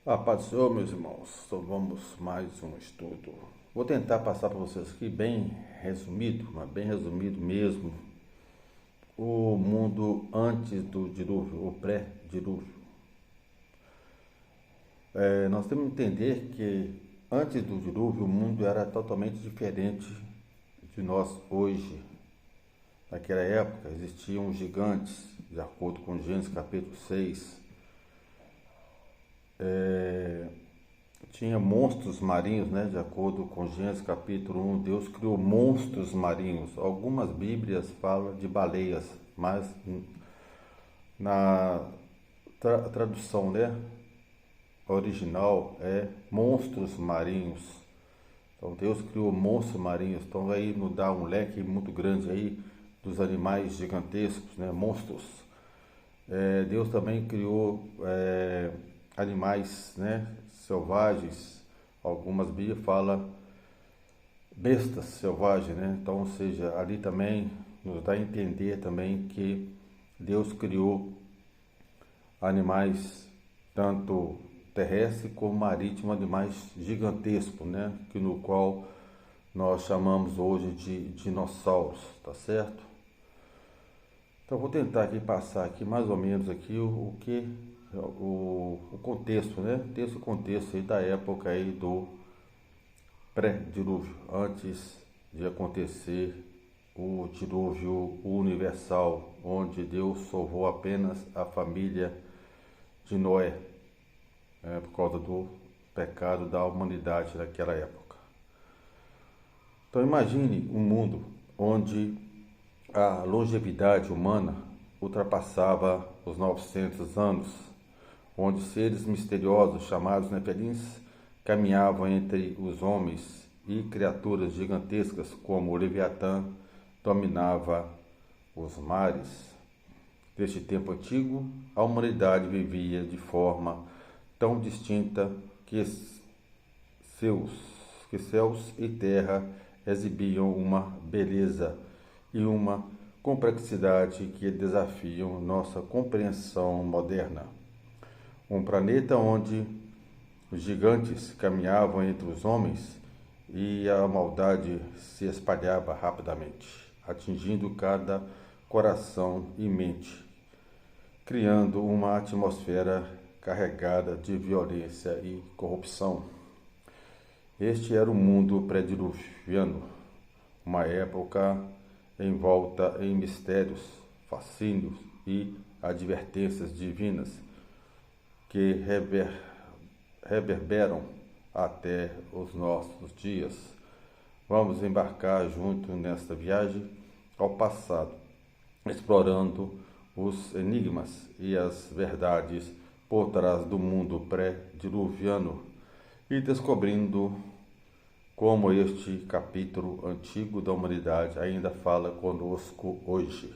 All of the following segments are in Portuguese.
A paz do Senhor, meus irmãos. Então vamos mais um estudo. Vou tentar passar para vocês aqui bem resumido, mas bem resumido mesmo, o mundo antes do dilúvio, o pré-dilúvio. Nós temos que entender que antes do dilúvio o mundo era totalmente diferente de nós hoje. Naquela época existiam gigantes, de acordo com Gênesis capítulo 6. Tinha monstros marinhos, né? De acordo com Gênesis capítulo 1, Deus criou monstros marinhos. Algumas bíblias falam de baleias, mas na tradução, né, original é monstros marinhos. Então Deus criou monstros marinhos. Então aí nos dá um leque muito grande aí dos animais gigantescos, né? Monstros. Deus também criou animais, né, selvagens. Algumas bíblias falam bestas selvagens, né? Então, ou seja, ali também nos dá a entender também que Deus criou animais tanto terrestres como marítimos, animais gigantescos, né? Que no qual nós chamamos hoje de dinossauros, tá certo? Então vou tentar aqui passar aqui mais ou menos aqui o contexto, né? O contexto aí da época aí do pré-dilúvio, antes de acontecer o dilúvio universal, onde Deus salvou apenas a família de Noé, por causa do pecado da humanidade naquela época. Então imagine um mundo onde a longevidade humana ultrapassava os 900 anos, onde seres misteriosos chamados Nefilins caminhavam entre os homens e criaturas gigantescas como o Leviatã dominava os mares. Neste tempo antigo, a humanidade vivia de forma tão distinta que céus e terra exibiam uma beleza e uma complexidade que desafiam nossa compreensão moderna. Um planeta onde os gigantes caminhavam entre os homens e a maldade se espalhava rapidamente, atingindo cada coração e mente, criando uma atmosfera carregada de violência e corrupção. Este era o mundo pré-diluviano, uma época envolta em mistérios, fascínios e advertências divinas que reverberam até os nossos dias. Vamos embarcar junto nesta viagem ao passado, explorando os enigmas e as verdades por trás do mundo pré-diluviano e descobrindo como este capítulo antigo da humanidade ainda fala conosco hoje.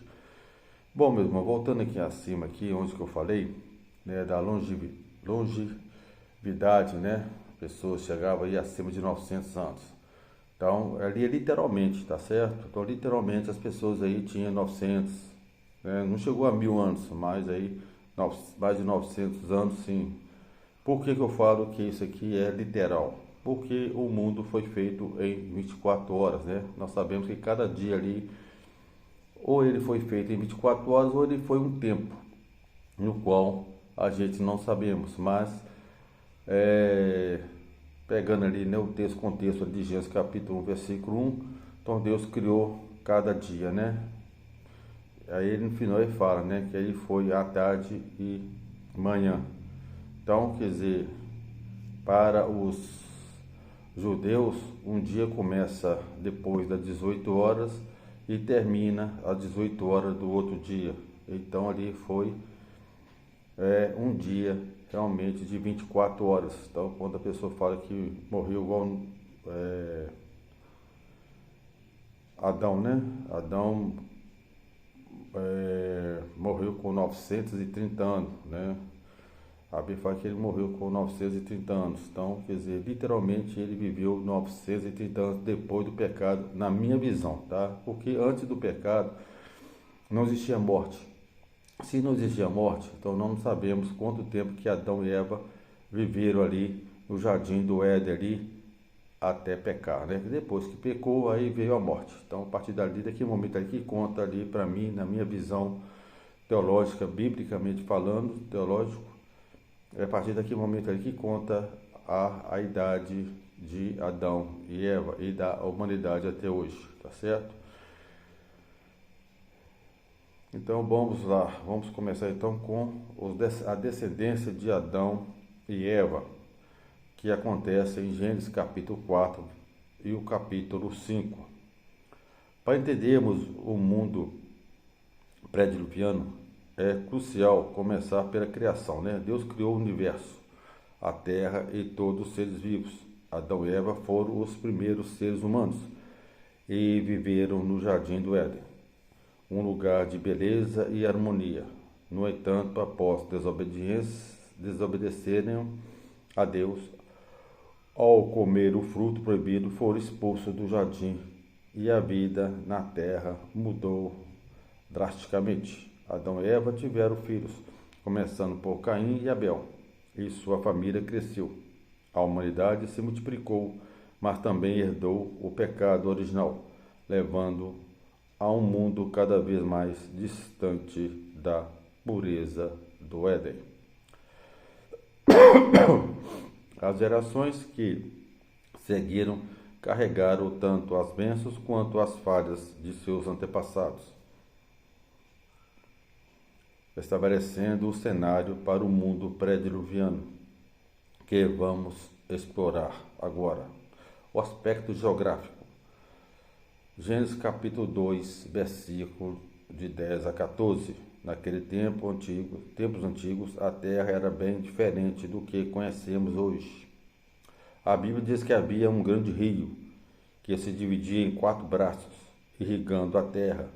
Bom, meu irmão, voltando aqui acima, aqui onde que eu falei, né, da longevidade, né? Pessoas chegavam aí acima de 900 anos. Então, ali é literalmente, tá certo? Então, literalmente, as pessoas aí tinham 900, né? Não chegou a 1000 anos, mas aí mais de 900 anos, sim. Por que eu falo que isso aqui é literal? Porque o mundo foi feito em 24 horas, né? Nós sabemos que cada dia ali, ou ele foi feito em 24 horas, ou ele foi um tempo, no qual a gente não sabemos, mas pegando ali, né, o contexto de Gênesis capítulo 1, versículo 1, então Deus criou cada dia, né? Aí no final ele fala, né, que aí foi à tarde e manhã. Então, quer dizer, para os judeus, um dia começa depois das 18 horas e termina às 18 horas do outro dia. Então ali foi um dia realmente de 24 horas. Então quando a pessoa fala que morreu igual Adão, né? Adão morreu com 930 anos, né? A Bíblia fala que ele morreu com 930 anos. Então, quer dizer, literalmente ele viveu 930 anos depois do pecado, na minha visão, tá? Porque antes do pecado não existia morte. Se não existia morte, então não sabemos quanto tempo que Adão e Eva viveram ali no jardim do Éden ali até pecar, né? Depois que pecou, aí veio a morte. Então, a partir dali, daquele momento ali que conta ali para mim, na minha visão teológica, biblicamente falando, teológico, é a partir daquele momento ali que conta a idade de Adão e Eva e da humanidade até hoje, tá certo? Então vamos lá, vamos começar então com a descendência de Adão e Eva, que acontece em Gênesis capítulo 4 e o capítulo 5. Para entendermos o mundo pré-diluviano, é crucial começar pela criação, né? Deus criou o universo, a terra e todos os seres vivos. Adão e Eva foram os primeiros seres humanos e viveram no jardim do Éden, um lugar de beleza e harmonia. No entanto, após desobedecerem a Deus, ao comer o fruto proibido, foram expulsos do jardim e a vida na terra mudou drasticamente. Adão e Eva tiveram filhos, começando por Caim e Abel, e sua família cresceu. A humanidade se multiplicou, mas também herdou o pecado original, levando a um mundo cada vez mais distante da pureza do Éden. As gerações que seguiram carregaram tanto as bênçãos quanto as falhas de seus antepassados, estabelecendo o cenário para o mundo pré-diluviano, que vamos explorar agora. O aspecto geográfico. Gênesis capítulo 2, versículo de 10 a 14. Naquele tempos antigos, a terra era bem diferente do que conhecemos hoje. A Bíblia diz que havia um grande rio que se dividia em 4 braços, irrigando a terra.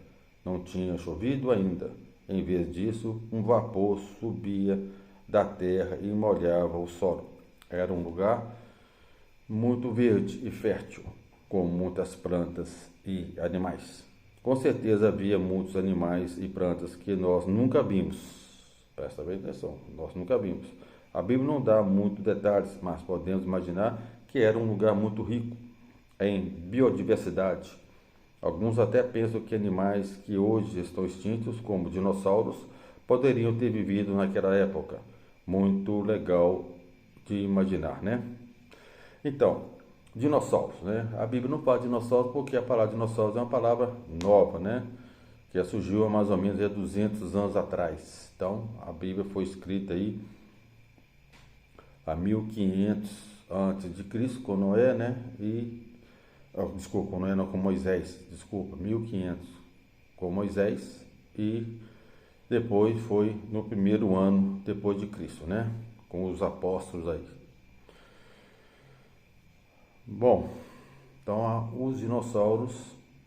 Não tinha chovido ainda. Em vez disso, um vapor subia da terra e molhava o solo. Era um lugar muito verde e fértil, com muitas plantas e animais. Com certeza havia muitos animais e plantas que nós nunca vimos. Presta bem atenção, nós nunca vimos. A Bíblia não dá muitos detalhes, mas podemos imaginar que era um lugar muito rico em biodiversidade. Alguns até pensam que animais que hoje estão extintos, como dinossauros, poderiam ter vivido naquela época. Muito legal de imaginar, né? Então, dinossauros, né? A Bíblia não fala de dinossauros porque a palavra dinossauros é uma palavra nova, né? Que surgiu há mais ou menos 200 anos atrás. Então, a Bíblia foi escrita aí há 1500 antes de Cristo, com Noé, né? Com Noé não, com Moisés, 1500 com Moisés, e depois foi no primeiro ano depois de Cristo, né? Com os apóstolos aí. Bom, então os dinossauros,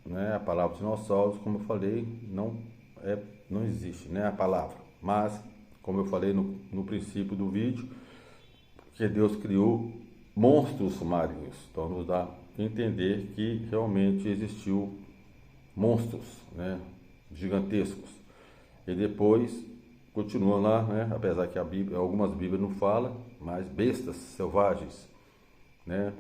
né? A palavra dinossauros, como eu falei, não existe, né? A palavra, mas como eu falei no princípio do vídeo, que Deus criou monstros marinhos, então nos dá a entender que realmente existiu monstros, né, gigantescos. E depois continua lá, né, apesar que algumas Bíblias não falam, mas bestas selvagens, né,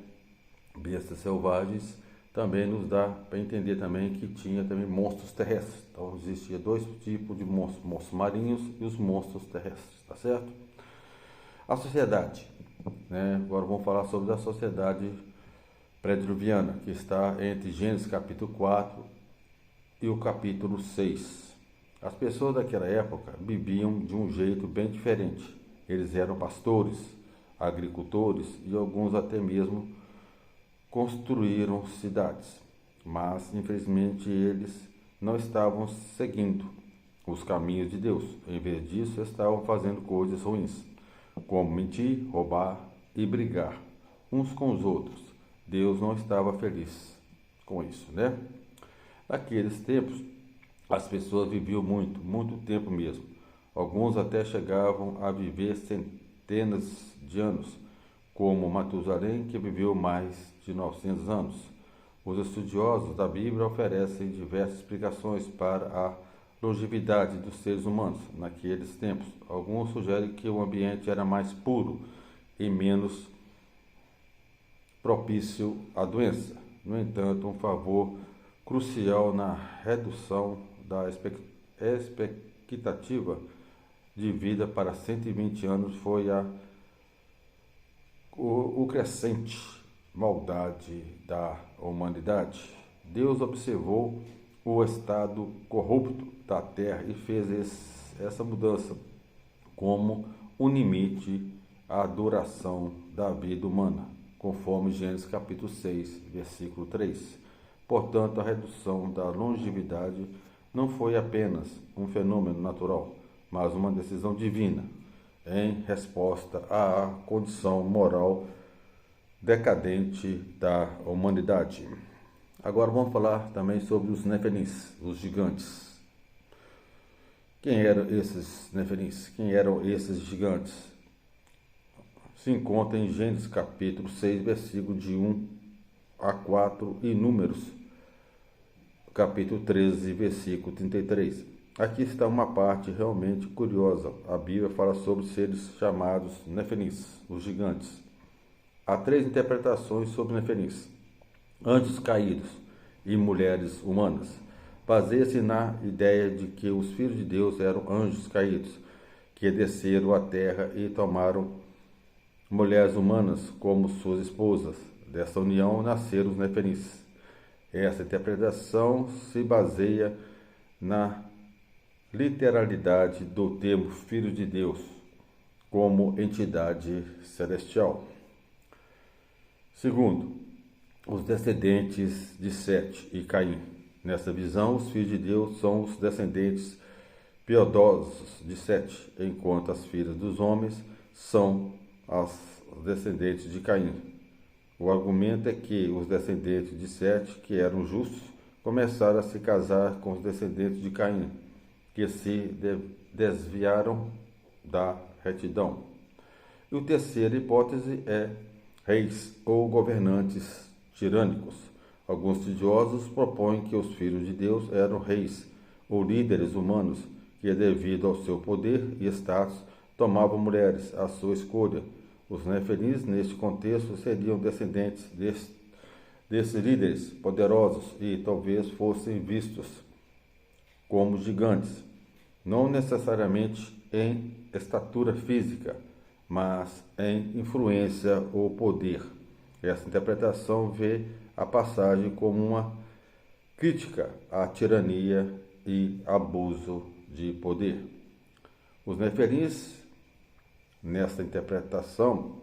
bestas selvagens também nos dá para entender também que tinha também monstros terrestres. Então existia 2 tipos de monstros, monstros marinhos e os monstros terrestres, tá certo? A sociedade, né? Agora vamos falar sobre a sociedade pré-diluviana, que está entre Gênesis capítulo 4 e o capítulo 6. As pessoas daquela época viviam de um jeito bem diferente. Eles eram pastores, agricultores e alguns até mesmo construíram cidades. Mas, infelizmente, eles não estavam seguindo os caminhos de Deus. Em vez disso, estavam fazendo coisas ruins, como mentir, roubar e brigar uns com os outros. Deus não estava feliz com isso, né? Naqueles tempos, as pessoas viviam muito tempo mesmo. Alguns até chegavam a viver centenas de anos, como Matusalém, que viveu mais de 900 anos. Os estudiosos da Bíblia oferecem diversas explicações para a longevidade dos seres humanos naqueles tempos. Alguns sugerem que o ambiente era mais puro e menos propício à doença. No entanto, um favor crucial na redução da expectativa de vida para 120 anos foi o crescente maldade da humanidade. Deus observou o estado corrupto da terra e fez essa mudança como um limite à duração da vida humana, conforme Gênesis capítulo 6, versículo 3. Portanto, a redução da longevidade não foi apenas um fenômeno natural, mas uma decisão divina, em resposta à condição moral decadente da humanidade. Agora vamos falar também sobre os Nefelins, os gigantes. Quem eram esses Nefelins? Quem eram esses gigantes? Se encontra em Gênesis capítulo 6, versículo de 1 a 4 e Números capítulo 13, versículo 33. Aqui está uma parte realmente curiosa. A Bíblia fala sobre seres chamados Nefelins, os gigantes. Há 3 interpretações sobre Nefelins: anjos caídos e mulheres humanas. Baseia-se na ideia de que os filhos de Deus eram anjos caídos, que desceram à terra e tomaram mulheres humanas como suas esposas. Dessa união nasceram os Nefelins. Essa interpretação se baseia na literalidade do termo Filho de Deus como entidade celestial. Segundo, os descendentes de Sete e Caim. Nessa visão, os filhos de Deus são os descendentes piedosos de Sete, enquanto as filhas dos homens são as descendentes de Caim. O argumento é que os descendentes de Sete, que eram justos, começaram a se casar com os descendentes de Caim, que se desviaram da retidão. E a terceira hipótese é reis ou governantes tirânicos. Alguns estudiosos propõem que os filhos de Deus eram reis ou líderes humanos que, devido ao seu poder e status, tomavam mulheres à sua escolha. Os Nefelins, neste contexto, seriam descendentes desses líderes poderosos e talvez fossem vistos como gigantes, não necessariamente em estatura física, mas em influência ou poder. Essa interpretação vê a passagem como uma crítica à tirania e abuso de poder. Os Nefelins, nesta interpretação,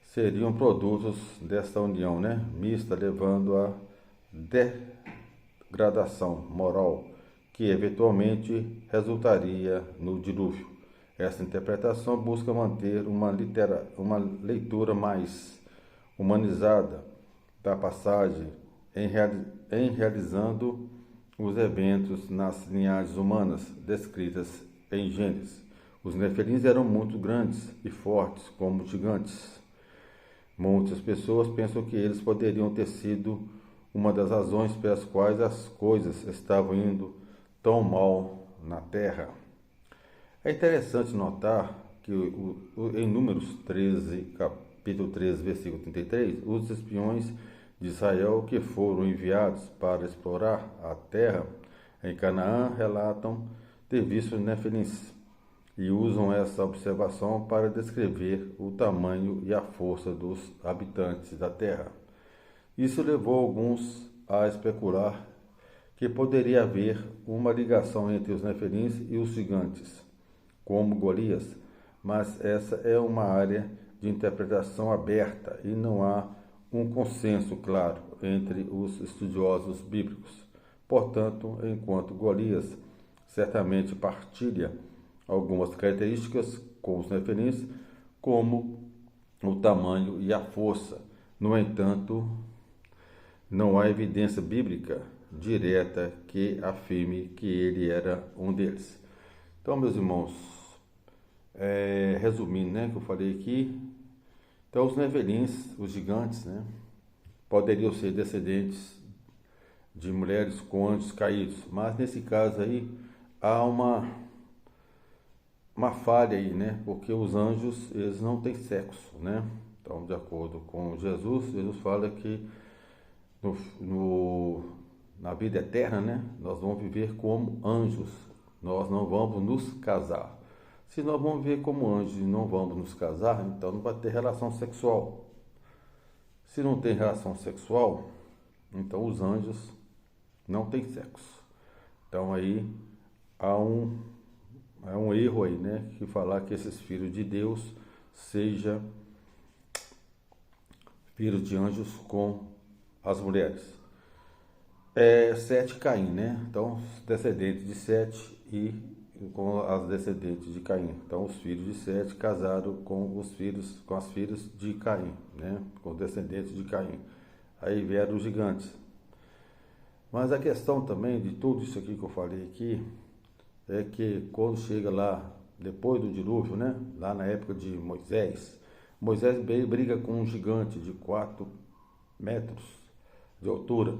seriam produtos desta união, mista, levando à degradação moral, que eventualmente resultaria no dilúvio. Essa interpretação busca manter uma leitura mais humanizada da passagem, em realizando os eventos nas linhagens humanas descritas em Gênesis. Os Nefelins eram muito grandes e fortes, como gigantes. Muitas pessoas pensam que eles poderiam ter sido uma das razões pelas quais as coisas estavam indo tão mal na Terra. É interessante notar que em Números 13, capítulo 13, versículo 33, os espiões de Israel que foram enviados para explorar a terra em Canaã relatam ter visto Nefelins e usam essa observação para descrever o tamanho e a força dos habitantes da terra. Isso levou alguns a especular que poderia haver uma ligação entre os Nefelins e os gigantes, como Golias, mas essa é uma área de interpretação aberta e não há um consenso claro entre os estudiosos bíblicos. Portanto, enquanto Golias certamente partilha algumas características com os Nefelins, como o tamanho e a força, no entanto, não há evidência bíblica direta que afirme que ele era um deles. Então, meus irmãos, resumindo, que eu falei aqui, então os Nefelins, os gigantes, poderiam ser descendentes de mulheres com anjos caídos, mas nesse caso aí há uma uma falha aí, né? Porque os anjos, eles não têm sexo, né? Então, de acordo com Jesus, Jesus fala que na vida eterna, né? Nós vamos viver como anjos, nós não vamos nos casar. Se nós vamos viver como anjos e não vamos nos casar, então não vai ter relação sexual. Se não tem relação sexual, então os anjos não têm sexo. Então aí há um erro aí, né? Que falar que esses filhos de Deus seja filhos de anjos com as mulheres. Sete Caim, né? Então, descendentes de Sete e com as descendentes de Caim. Então, os filhos de Sete casaram com as filhas de Caim, né? Com os descendentes de Caim. Aí vieram os gigantes. Mas a questão também de tudo isso aqui que eu falei aqui é que quando chega lá, depois do dilúvio, né? Lá na época de Moisés briga com um gigante de 4 metros de altura.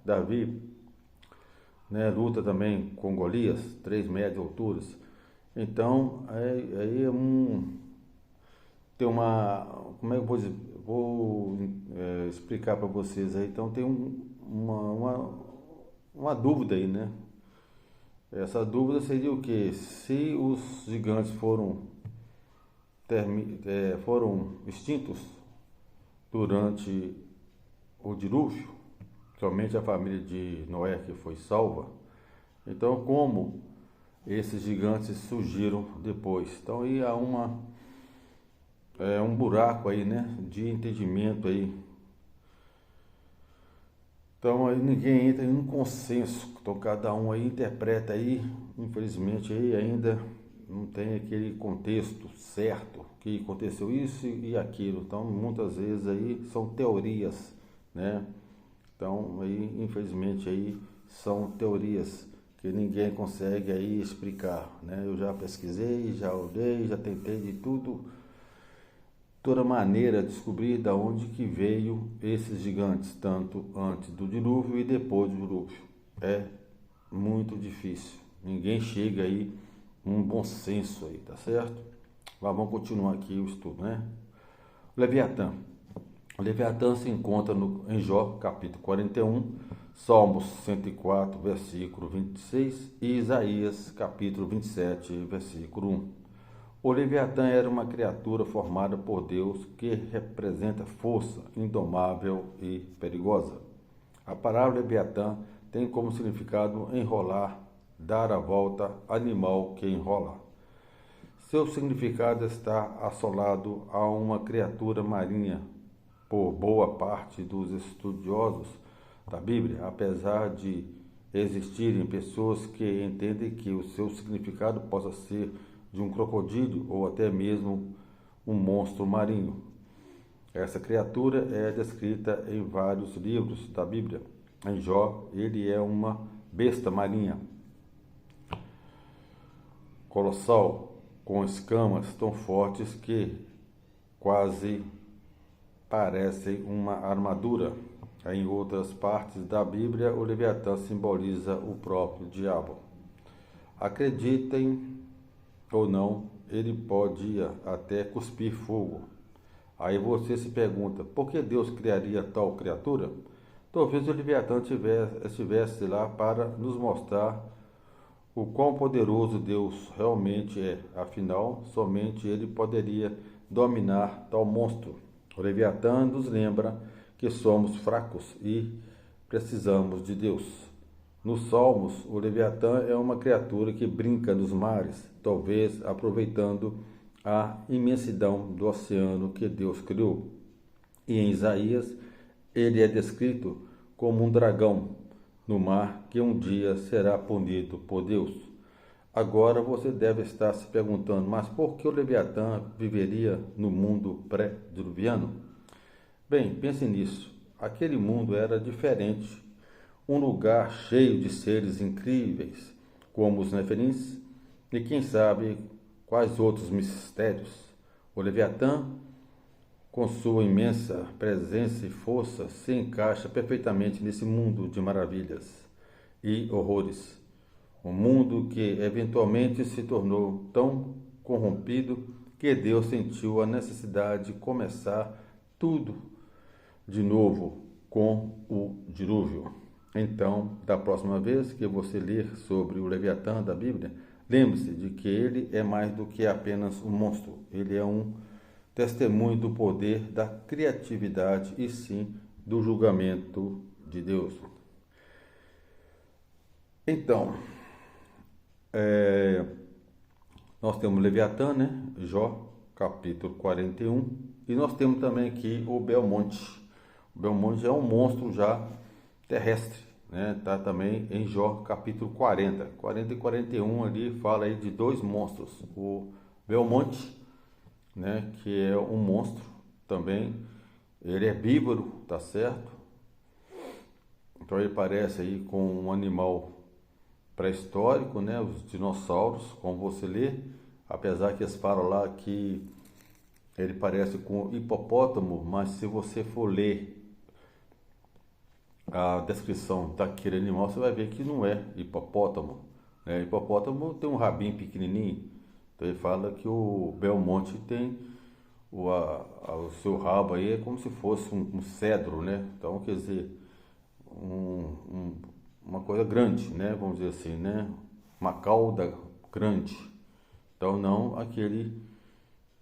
Davi, né, luta também com Golias, 3 metros de altura. Então, aí tem uma, como é que eu vou dizer? Vou explicar para vocês aí. Então, tem uma dúvida aí, né? Essa dúvida seria o quê? Se os gigantes foram extintos durante o dilúvio, somente a família de Noé que foi salva, então como esses gigantes surgiram depois? Então aí há um buraco aí, né, de entendimento aí. Então aí ninguém entra em um consenso, então cada um aí interpreta aí, infelizmente aí ainda não tem aquele contexto certo que aconteceu isso e aquilo. Então muitas vezes aí são teorias, né? Então aí infelizmente aí são teorias que ninguém consegue aí explicar, né? Eu já pesquisei, já olhei, já tentei de toda maneira descobrir da onde que veio esses gigantes, tanto antes do dilúvio e depois do dilúvio. É muito difícil. Ninguém chega aí um bom senso aí, tá certo? Mas vamos continuar aqui o estudo, né? Leviatã. O Leviatã se encontra em Jó, capítulo 41, Salmos 104, versículo 26 e Isaías, capítulo 27, versículo 1. O Leviatã era uma criatura formada por Deus que representa força indomável e perigosa. A palavra Leviatã tem como significado enrolar, dar a volta, animal que enrola. Seu significado está assolado a uma criatura marinha por boa parte dos estudiosos da Bíblia, apesar de existirem pessoas que entendem que o seu significado possa ser de um crocodilo ou até mesmo um monstro marinho. Essa criatura é descrita em vários livros da Bíblia. Em Jó, ele é uma besta marinha, colossal, com escamas tão fortes que quase parecem uma armadura. Em outras partes da Bíblia, o Leviatã simboliza o próprio diabo. Acreditem ou não, ele podia até cuspir fogo. Aí você se pergunta, por que Deus criaria tal criatura? Talvez o Leviatã estivesse lá para nos mostrar o quão poderoso Deus realmente é. Afinal, somente ele poderia dominar tal monstro. O Leviatã nos lembra que somos fracos e precisamos de Deus. Nos Salmos, o Leviatã é uma criatura que brinca nos mares, talvez aproveitando a imensidão do oceano que Deus criou. E em Isaías, ele é descrito como um dragão no mar que um dia será punido por Deus. Agora você deve estar se perguntando, mas por que o Leviatã viveria no mundo pré-diluviano? Bem, pense nisso. Aquele mundo era diferente, um lugar cheio de seres incríveis, como os Nefelins, e quem sabe quais outros mistérios. O Leviatã, com sua imensa presença e força, se encaixa perfeitamente nesse mundo de maravilhas e horrores. Um mundo que eventualmente se tornou tão corrompido que Deus sentiu a necessidade de começar tudo de novo com o dilúvio. Então, da próxima vez que você ler sobre o Leviatã da Bíblia, lembre-se de que ele é mais do que apenas um monstro. Ele é um testemunho do poder, da criatividade e sim do julgamento de Deus. Então, nós temos Leviatã, né? Jó, capítulo 41, e nós temos também aqui o Belmonte. O Belmonte é um monstro já terrestre, né? Tá também em Jó, capítulo 40. 40 e 41 ali fala aí de dois monstros. O Belmonte, né? Que é um monstro também. Ele é bíbaro, tá certo? Então ele parece aí com um animal pré-histórico, né? Os dinossauros, como você lê, apesar que eles falam lá que ele parece com hipopótamo, mas se você for ler a descrição daquele animal, você vai ver que não é hipopótamo, né? Hipopótamo tem um rabinho pequenininho, então ele fala que o Belmonte tem o seu rabo aí é como se fosse um cedro, né? Então, quer dizer, uma coisa grande, né? Vamos dizer assim, né? Uma cauda grande. Então, não aquele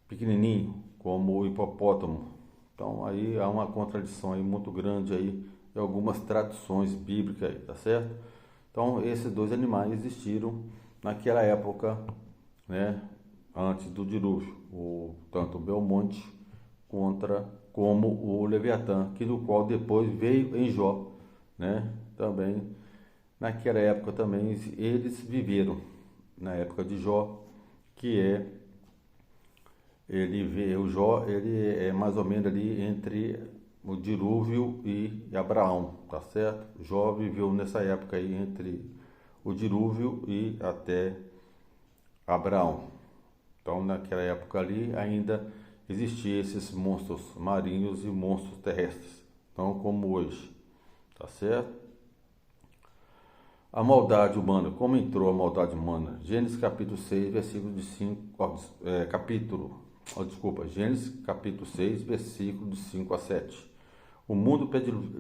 pequenininho como o hipopótamo. Então, aí há uma contradição aí muito grande aí em algumas traduções bíblicas aí, tá certo? Então, esses dois animais existiram naquela época, né? Antes do dilúvio, tanto o Belmonte como o Leviatã, que no qual depois veio em Jó, né? Também naquela época também eles viveram na época de Jó, que é o Jó, ele é mais ou menos ali entre o dilúvio e Abraão, tá certo? Jó viveu nessa época aí entre o dilúvio e até Abraão. Então, naquela época ali, ainda existiam esses monstros marinhos e monstros terrestres. Então, como hoje, tá certo? A maldade humana, como entrou a maldade humana? Gênesis capítulo 6, versículo de 5, Gênesis capítulo 6, versículo de 5 a 7. O mundo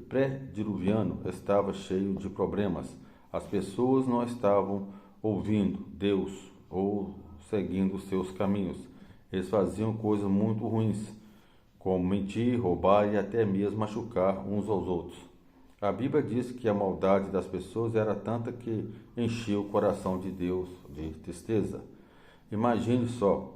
pré-diluviano estava cheio de problemas. As pessoas não estavam ouvindo Deus ou seguindo os seus caminhos. Eles faziam coisas muito ruins, como mentir, roubar e até mesmo machucar uns aos outros. A Bíblia diz que a maldade das pessoas era tanta que enchia o coração de Deus de tristeza. Imagine só,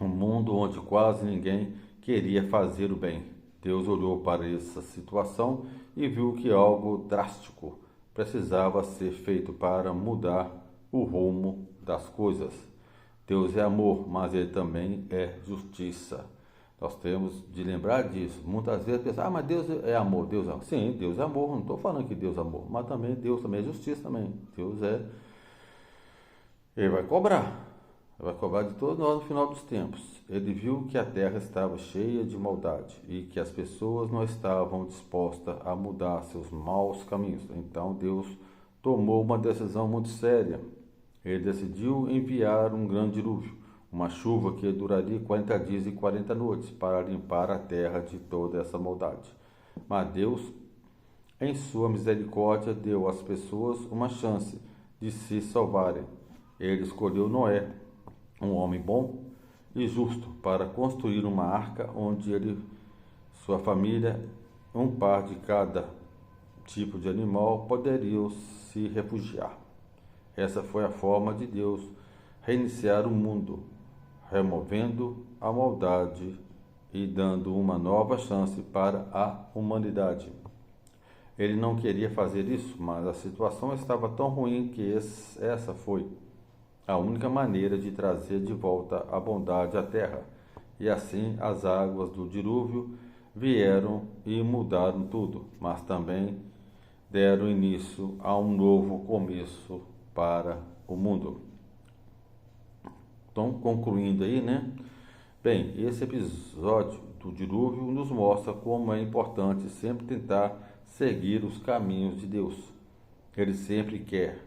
um mundo onde quase ninguém queria fazer o bem. Deus olhou para essa situação e viu que algo drástico precisava ser feito para mudar o rumo das coisas. Deus é amor, mas Ele também é justiça. Nós temos de lembrar disso. Muitas vezes pensamos, mas Deus é amor, Deus é amor. Sim, Deus é amor, não estou falando que Deus é amor, mas também Deus também é justiça também. Ele vai cobrar de todos nós no final dos tempos. Ele viu que a terra estava cheia de maldade e que as pessoas não estavam dispostas a mudar seus maus caminhos. Então Deus tomou uma decisão muito séria. Ele decidiu enviar um grande dilúvio, uma chuva que duraria 40 dias e 40 noites para limpar a terra de toda essa maldade. Mas Deus, em sua misericórdia, deu às pessoas uma chance de se salvarem. Ele escolheu Noé, um homem bom e justo, para construir uma arca onde ele, sua família, um par de cada tipo de animal poderiam se refugiar. Essa foi a forma de Deus reiniciar o mundo, removendo a maldade e dando uma nova chance para a humanidade. Ele não queria fazer isso, mas a situação estava tão ruim que essa foi a única maneira de trazer de volta a bondade à terra. E assim as águas do dilúvio vieram e mudaram tudo, mas também deram início a um novo começo para o mundo. Então, concluindo aí, né? Bem, esse episódio do dilúvio nos mostra como é importante sempre tentar seguir os caminhos de Deus. Ele sempre quer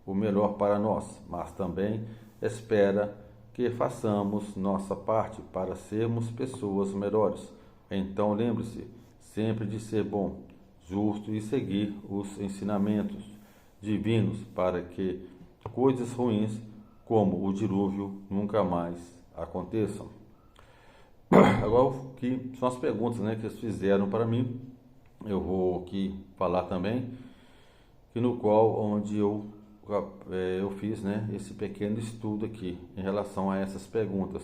o melhor para nós, mas também espera que façamos nossa parte para sermos pessoas melhores. Então lembre-se sempre de ser bom, justo e seguir os ensinamentos divinos para que coisas ruins como o dilúvio nunca mais aconteçam. Agora, o que são as perguntas, né, que eles fizeram para mim, eu vou aqui falar também, que no qual onde eu fiz, né, esse pequeno estudo aqui em relação a essas perguntas.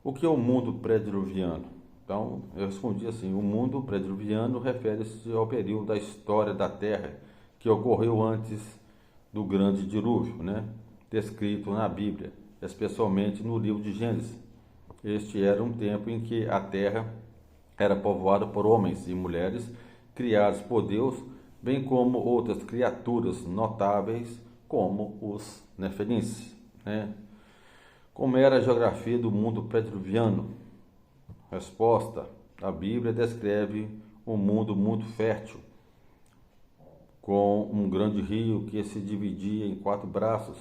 O que é o mundo pré-diluviano? Então, eu respondi assim: o mundo pré-diluviano refere-se ao período da história da Terra que ocorreu antes do grande dilúvio, né, descrito na Bíblia, especialmente no livro de Gênesis. Este era um tempo em que a Terra era povoada por homens e mulheres criados por Deus, bem como outras criaturas notáveis, como os nefelins, né? Como era a geografia do mundo pré-diluviano? Resposta: a Bíblia descreve um mundo muito fértil, com um grande rio que se dividia em 4 braços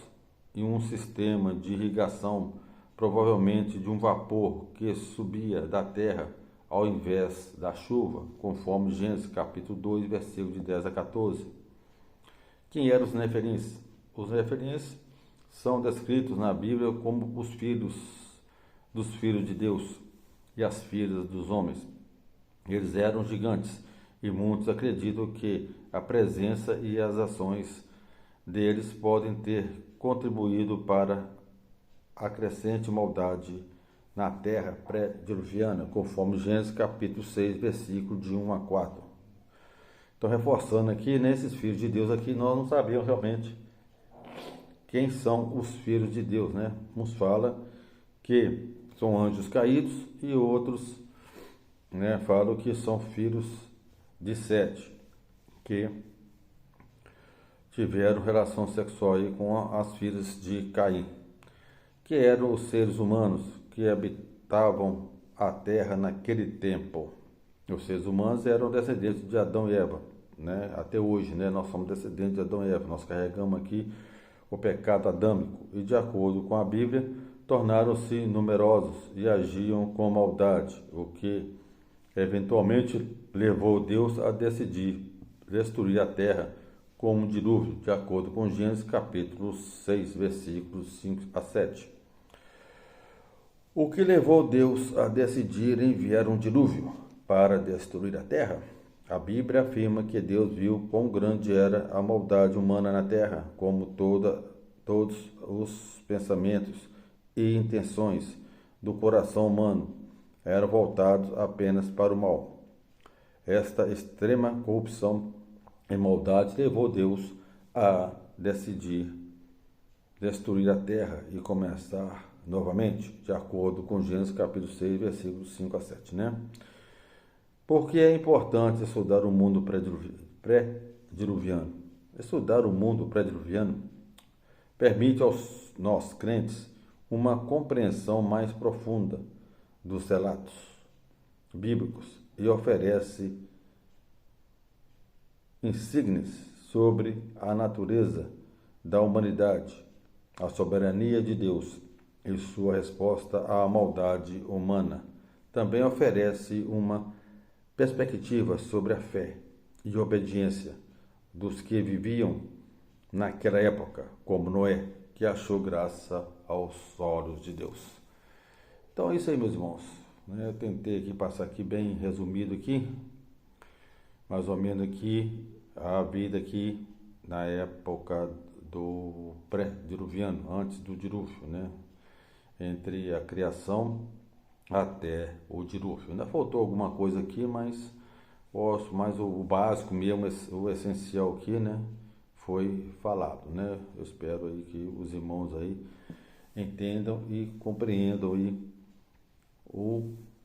e um sistema de irrigação, provavelmente de um vapor que subia da terra ao invés da chuva, conforme Gênesis capítulo 2, versículo de 10 a 14. Quem eram os nefelins? Os nefelins são descritos na Bíblia como os filhos dos filhos de Deus e as filhas dos homens. Eles eram gigantes e muitos acreditam que a presença e as ações deles podem ter contribuído para a crescente maldade na terra pré-diluviana, conforme Gênesis capítulo 6, versículo de 1 a 4. Então, reforçando aqui, nesses filhos de Deus aqui, nós não sabíamos realmente quem são os filhos de Deus, né? Uns fala que são anjos caídos e outros, né, falam que são filhos de Sete, que tiveram relação sexual aí com as filhas de Caim, que eram os seres humanos que habitavam a terra naquele tempo. Os seres humanos eram descendentes de Adão e Eva, né? Até hoje, né, nós somos descendentes de Adão e Eva. Nós carregamos aqui o pecado adâmico e, de acordo com a Bíblia, tornaram-se numerosos e agiam com maldade, o que eventualmente levou Deus a decidir destruir a terra com um dilúvio, de acordo com Gênesis capítulo 6, versículos 5 a 7. O que levou Deus a decidir enviar um dilúvio para destruir a terra? A Bíblia afirma que Deus viu quão grande era a maldade humana na terra, como todos os pensamentos e intenções do coração humano eram voltados apenas para o mal. Esta extrema corrupção e maldade levou Deus a decidir destruir a terra e começar novamente, de acordo com Gênesis capítulo 6, versículos 5 a 7, né? Por que é importante estudar o mundo pré-diluviano? Estudar o mundo pré-diluviano permite aos nós crentes uma compreensão mais profunda dos relatos bíblicos e oferece insígnias sobre a natureza da humanidade, a soberania de Deus e sua resposta à maldade humana. Também oferece uma perspectiva sobre a fé e obediência dos que viviam naquela época, como Noé, que achou graça aos olhos de Deus. Então é isso aí, meus irmãos. Eu tentei aqui passar aqui bem resumido aqui, mais ou menos aqui, a vida aqui na época do pré-diluviano, antes do dilúvio, né? Entre a criação até o dilúvio. Ainda faltou alguma coisa aqui, mas o básico mesmo, o essencial aqui, né, foi falado, né? Eu espero aí que os irmãos aí entendam e compreendam aí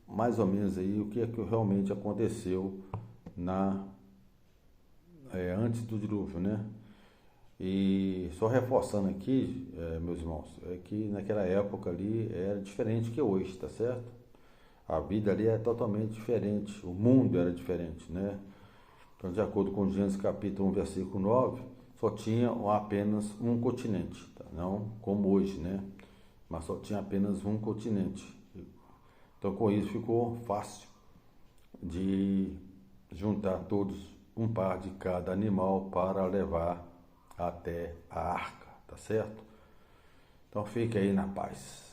mais ou menos aí o que é que realmente aconteceu antes do dilúvio, né? E só reforçando aqui, meus irmãos, é que naquela época ali era diferente que hoje, tá certo? A vida ali é totalmente diferente, o mundo era diferente, né? Então, de acordo com Gênesis capítulo 1, versículo 9, só tinha apenas um continente, tá? Não como hoje, né? Mas só tinha apenas um continente. Então com isso ficou fácil de juntar todos um par de cada animal para levar até a arca, tá certo? Então fique aí na paz.